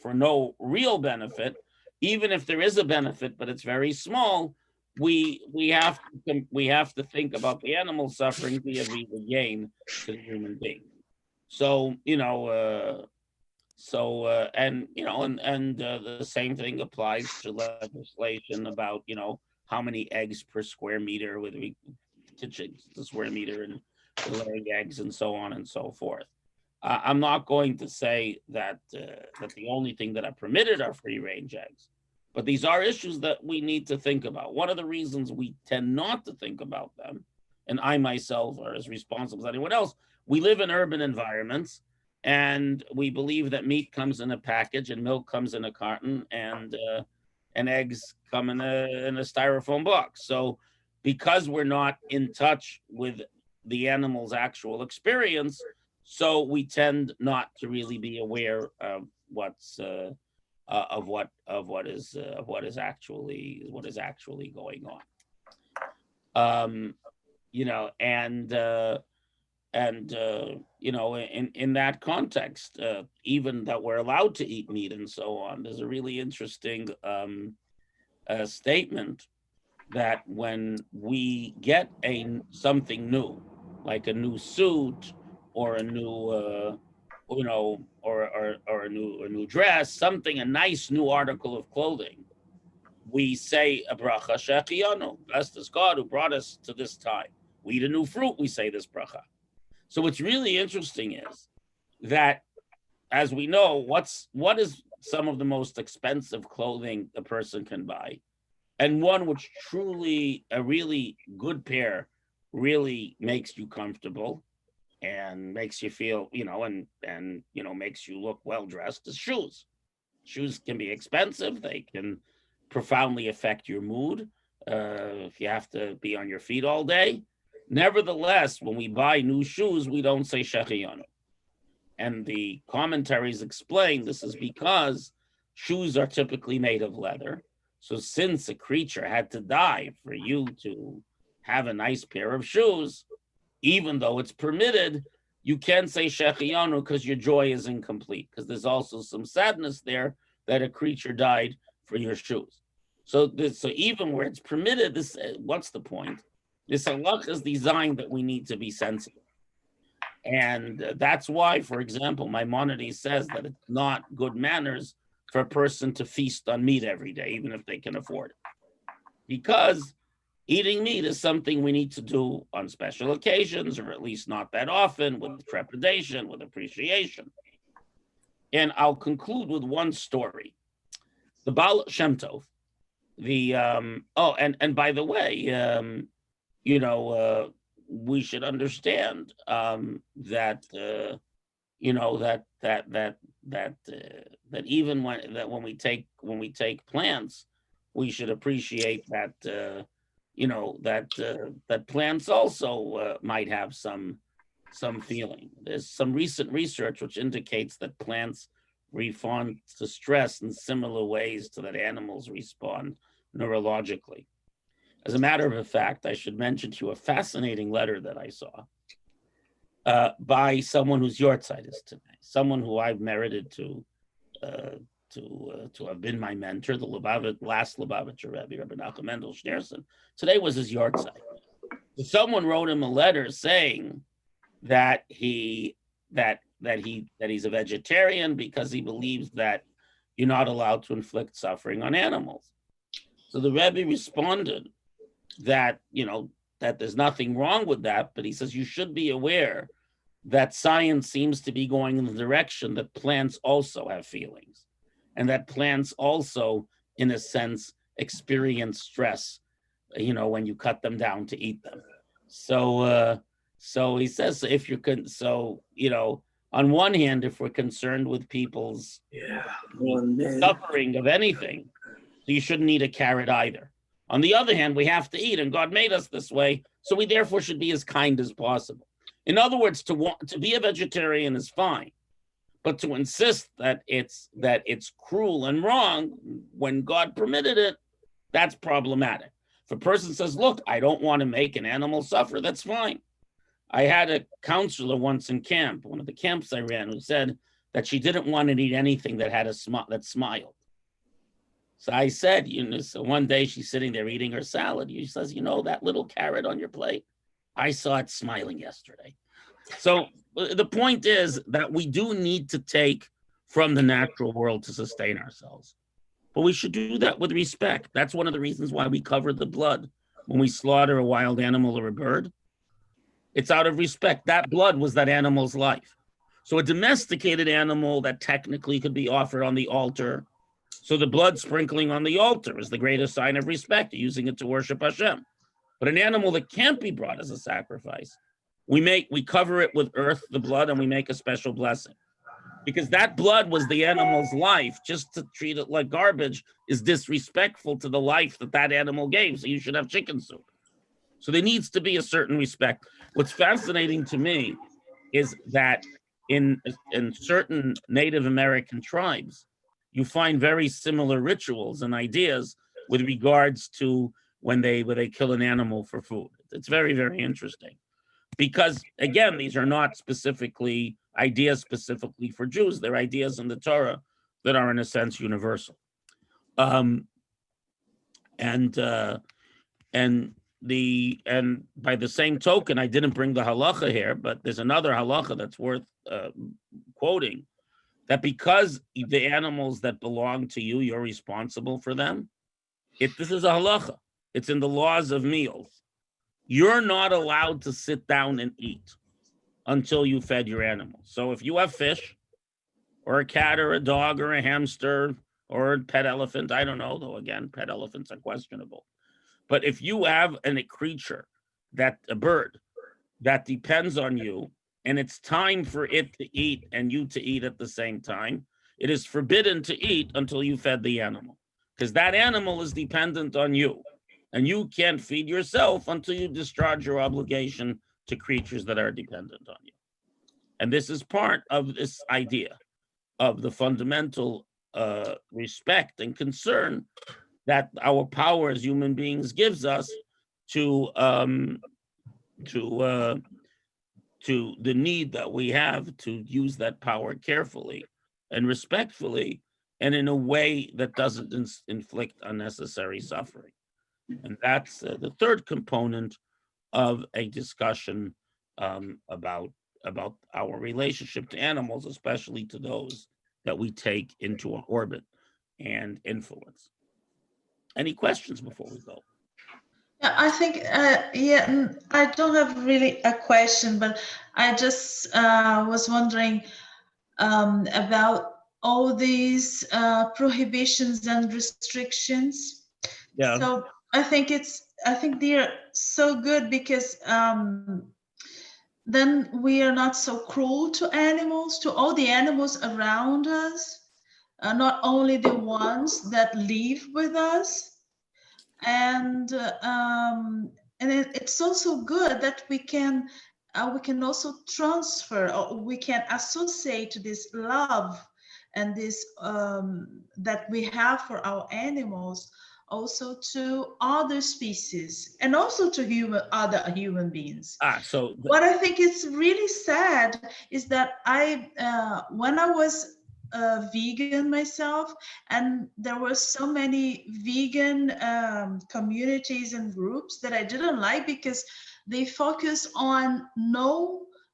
for no real benefit, even if there is a benefit, but it's very small, we have to think about the animal suffering vis-a-vis the gain to the human being. So and the same thing applies to legislation about how many eggs per square meter with the square meter and laying eggs and so on and so forth. I'm not going to say that the only thing that are permitted are free range eggs, but these are issues that we need to think about. One of the reasons we tend not to think about them, and I myself are as responsible as anyone else, we live in urban environments and we believe that meat comes in a package and milk comes in a carton and eggs come in a styrofoam box. So because we're not in touch with the animal's actual experience, so we tend not to really be aware of what is actually going on. In that context, even that we're allowed to eat meat and so on, there's a really interesting statement that when we get something new, like a new suit or a new or a new dress, a nice new article of clothing, we say a bracha shechianu, blessed is God who brought us to this time. We eat a new fruit, we say this bracha. So what's really interesting is that, as we know, what is some of the most expensive clothing a person can buy, and one which truly, a really good pair really makes you comfortable and makes you feel, and makes you look well dressed, is shoes. Shoes can be expensive. They can profoundly affect your mood if you have to be on your feet all day. Nevertheless, when we buy new shoes, we don't say shechianu. And the commentaries explain this is because shoes are typically made of leather. So since a creature had to die for you to have a nice pair of shoes, even though it's permitted, you can't say shechianu because your joy is incomplete, because there's also some sadness there that a creature died for your shoes. So even where it's permitted, what's the point? This halach is designed that we need to be sensitive. And that's why, for example, Maimonides says that it's not good manners for a person to feast on meat every day, even if they can afford it. Because eating meat is something we need to do on special occasions, or at least not that often, with trepidation, with appreciation. And I'll conclude with one story. The Baal Shem Tov, and by the way, we should understand that even when we take plants, we should appreciate that that plants also might have some feeling. There's some recent research which indicates that plants respond to stress in similar ways to that animals respond neurologically. As a matter of fact, I should mention to you a fascinating letter that I saw by someone whose yahrzeit is today, someone who I've merited to have been my mentor, the last Lubavitcher Rebbe, Rabbi Nachum Mendel Schneerson. Today was his yahrzeit. Someone wrote him a letter saying that he's a vegetarian because he believes that you're not allowed to inflict suffering on animals. So the Rebbe responded that that there's nothing wrong with that, but he says you should be aware that science seems to be going in the direction that plants also have feelings, and that plants also, in a sense, experience stress, when you cut them down to eat them. So he says, on one hand, if we're concerned with people's suffering of anything, you shouldn't eat a carrot either. On the other hand, we have to eat, and God made us this way, so we therefore should be as kind as possible. In other words, to be a vegetarian is fine, but to insist that it's cruel and wrong when God permitted it, that's problematic. If a person says, "Look, I don't want to make an animal suffer," that's fine. I had a counselor once in camp, one of the camps I ran, who said that she didn't want to eat anything that had that smiled. So I said, so one day she's sitting there eating her salad. She says, that little carrot on your plate? I saw it smiling yesterday. So the point is that we do need to take from the natural world to sustain ourselves. But we should do that with respect. That's one of the reasons why we cover the blood when we slaughter a wild animal or a bird. It's out of respect. That blood was that animal's life. So a domesticated animal that technically could be offered on the altar. So the blood sprinkling on the altar is the greatest sign of respect, using it to worship Hashem. But an animal that can't be brought as a sacrifice, we cover it with earth, the blood, and we make a special blessing. Because that blood was the animal's life. Just to treat it like garbage is disrespectful to the life that animal gave. So you should have chicken soup. So there needs to be a certain respect. What's fascinating to me is that in certain Native American tribes, you find very similar rituals and ideas with regards to when they kill an animal for food. It's very, very interesting. Because again, these are not ideas specifically for Jews. They're ideas in the Torah that are in a sense universal. And by the same token, I didn't bring the halacha here, but there's another halacha that's worth quoting, that because the animals that belong to you, you're responsible for them. This is a halacha. It's in the laws of meals. You're not allowed to sit down and eat until you fed your animals. So if you have fish or a cat or a dog or a hamster or a pet elephant, I don't know, though again, pet elephants are questionable. But if you have a creature, a bird, that depends on you, and it's time for it to eat and you to eat at the same time, it is forbidden to eat until you fed the animal, because that animal is dependent on you, and you can't feed yourself until you discharge your obligation to creatures that are dependent on you. And this is part of this idea of the fundamental respect and concern that our power as human beings gives us to the need that we have to use that power carefully and respectfully, and in a way that doesn't inflict unnecessary suffering. And that's the third component of a discussion about our relationship to animals, especially to those that we take into our orbit and influence. Any questions before we go? Yeah, I think, I don't have really a question, but I just was wondering about all these prohibitions and restrictions. Yeah. So I think they're so good because then we are not so cruel to animals, to all the animals around us, not only the ones that live with us. And it's also good that we can also transfer, or we can associate this love and this that we have for our animals also to other species and also to other human beings. What I think is really sad is that when I was vegan myself, and there were so many vegan communities and groups that I didn't like because they focus on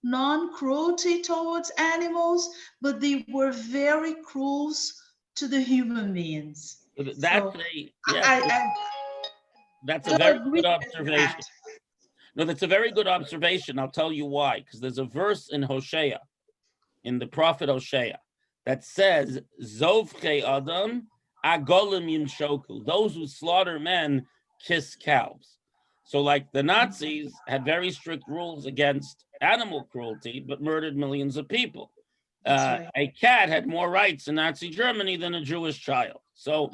non-cruelty towards animals, but they were very cruel to the human beings. That's a very good observation. No, that's a very good observation. I'll tell you why. Because there's a verse in Hosea, in the prophet Hosea, that says, Zovche Adam, Agolim Yimshoku. Those who slaughter men kiss cows. So like the Nazis had very strict rules against animal cruelty, but murdered millions of people. Right. A cat had more rights in Nazi Germany than a Jewish child. So,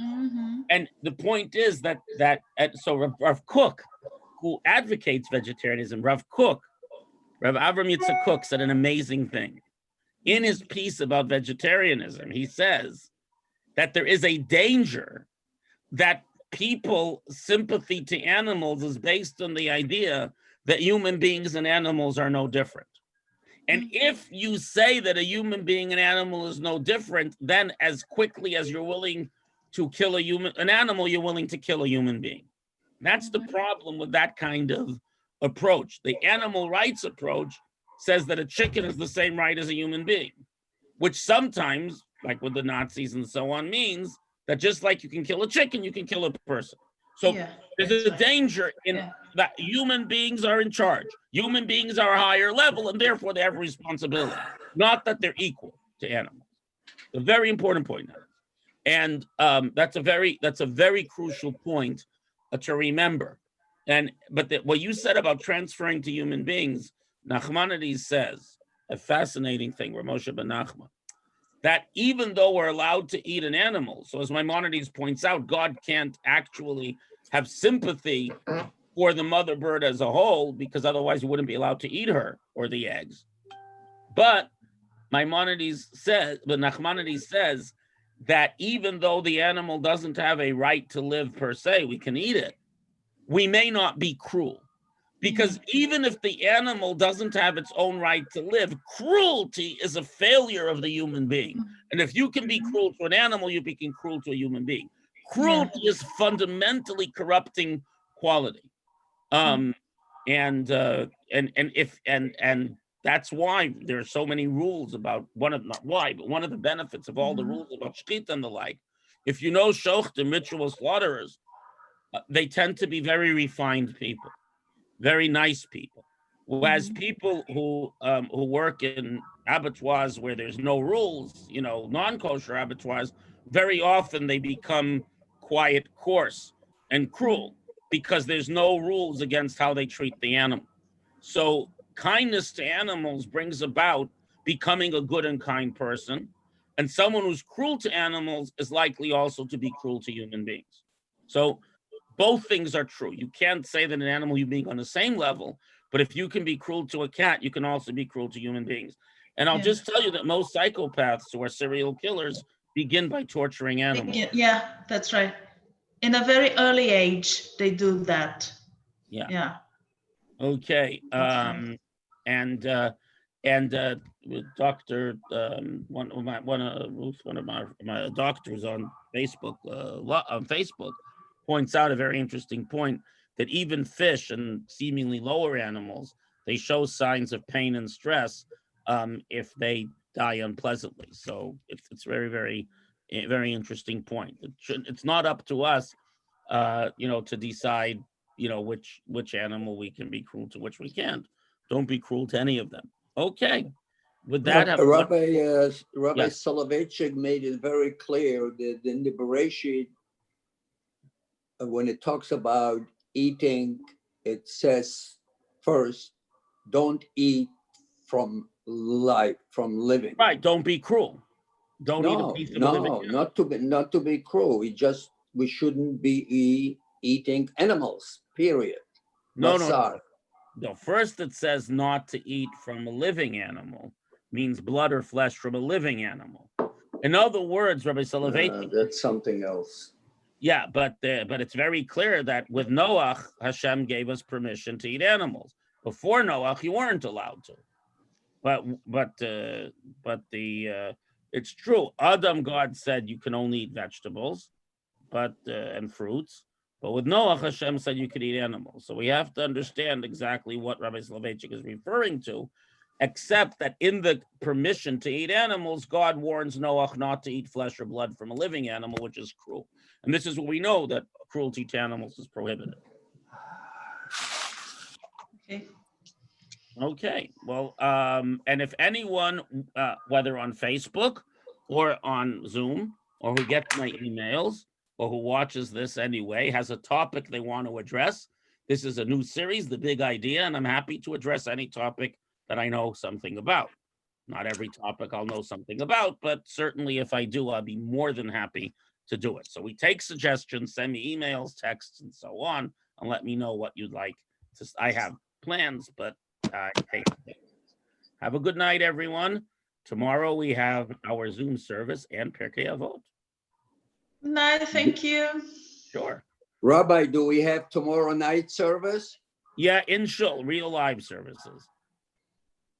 and the point is that Rav Kook, who advocates vegetarianism, Rav Avram Yitzchak Kook said an amazing thing. In his piece about vegetarianism, he says that there is a danger that people's sympathy to animals is based on the idea that human beings and animals are no different. And if you say that a human being and animal is no different, then as quickly as you're willing to kill an animal, you're willing to kill a human being. That's the problem with that kind of approach. The animal rights approach says that a chicken is the same right as a human being, which sometimes, like with the Nazis and so on, means that just like you can kill a chicken, you can kill a person. So Yeah, there's that's a right. danger in Yeah. that human beings are in charge. Human beings are a higher level, and therefore they have responsibility. Not that they're equal to animals. A very important point now. And that's a very crucial point to remember. But what you said about transferring to human beings, Nachmanides says a fascinating thing, Ramosha ben Nachman, that even though we're allowed to eat an animal, so as Maimonides points out, God can't actually have sympathy for the mother bird as a whole, because otherwise you wouldn't be allowed to eat her or the eggs. But Nachmanides says that even though the animal doesn't have a right to live per se, we can eat it. We may not be cruel. Because even if the animal doesn't have its own right to live, cruelty is a failure of the human being. And if you can be cruel to an animal, you become cruel to a human being. Cruelty is fundamentally corrupting quality. And that's why there are so many rules about one of the benefits of all the rules about shechita and the like. If you know shochtim, ritual slaughterers, they tend to be very refined people, very nice people. Whereas people who work in abattoirs where there's no rules, non-kosher abattoirs, very often they become quiet, coarse, and cruel because there's no rules against how they treat the animal. So kindness to animals brings about becoming a good and kind person. And someone who's cruel to animals is likely also to be cruel to human beings. So both things are true. You can't say that an animal you being on the same level, but if you can be cruel to a cat, you can also be cruel to human beings. And I'll just tell you that most psychopaths who are serial killers begin by torturing animals. Yeah, that's right. In a very early age, they do that. Yeah. Okay. Right. Dr. One of my doctors on Facebook points out a very interesting point, that even fish and seemingly lower animals, they show signs of pain and stress if they die unpleasantly. So it's very, very, very interesting point. It's not up to us, to decide, which animal we can be cruel to, which we can't. Don't be cruel to any of them. Okay. With that, Rabbi Soloveitchik made it very clear that in the Bereshit, when it talks about eating, it says first, don't eat from life, from living. Right, don't be cruel. Don't eat a piece of a living animal. Not to be cruel. We shouldn't be eating animals, period. No. First it says not to eat from a living animal, means blood or flesh from a living animal. In other words, Rabbi Soloveitchik, that's something else. Yeah, but it's very clear that with Noach, Hashem gave us permission to eat animals. Before Noach, you weren't allowed to. But it's true. Adam, God said you can only eat vegetables, and fruits. But with Noach, Hashem said you could eat animals. So we have to understand exactly what Rabbi Soloveitchik is referring to, except that in the permission to eat animals, God warns Noach not to eat flesh or blood from a living animal, which is cruel. And this is what we know, that cruelty to animals is prohibited. Okay. Well, and if anyone, whether on Facebook or on Zoom, or who gets my emails, or who watches this anyway, has a topic they want to address, this is a new series, The Big Idea, and I'm happy to address any topic that I know something about. Not every topic I'll know something about, but certainly if I do, I'll be more than happy to do it. So we take suggestions, send me emails, texts, and so on, and let me know what you'd like. I have plans, but I take it. Have a good night, everyone. Tomorrow we have our Zoom service and Pirkei Avot. No, thank you. Sure. Rabbi, do we have tomorrow night service? Yeah, in Shul, real live services.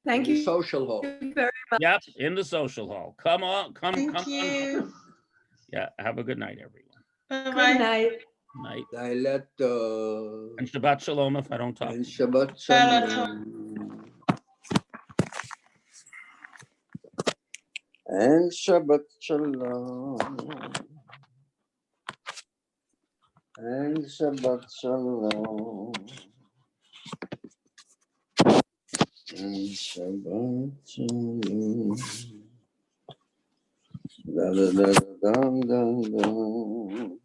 Thank In the you social hall. very much. Yep, in the social hall. Come on, come Thank on. you. Yeah, have a good night, everyone. Good Bye-bye. night. Night. I let, And Shabbat Shalom if I don't talk to and you. Shabbat Shabbat Shalom. And Shabbat Shalom. And Shabbat Shalom. And Shabbat Shalom. Da da da da da da da.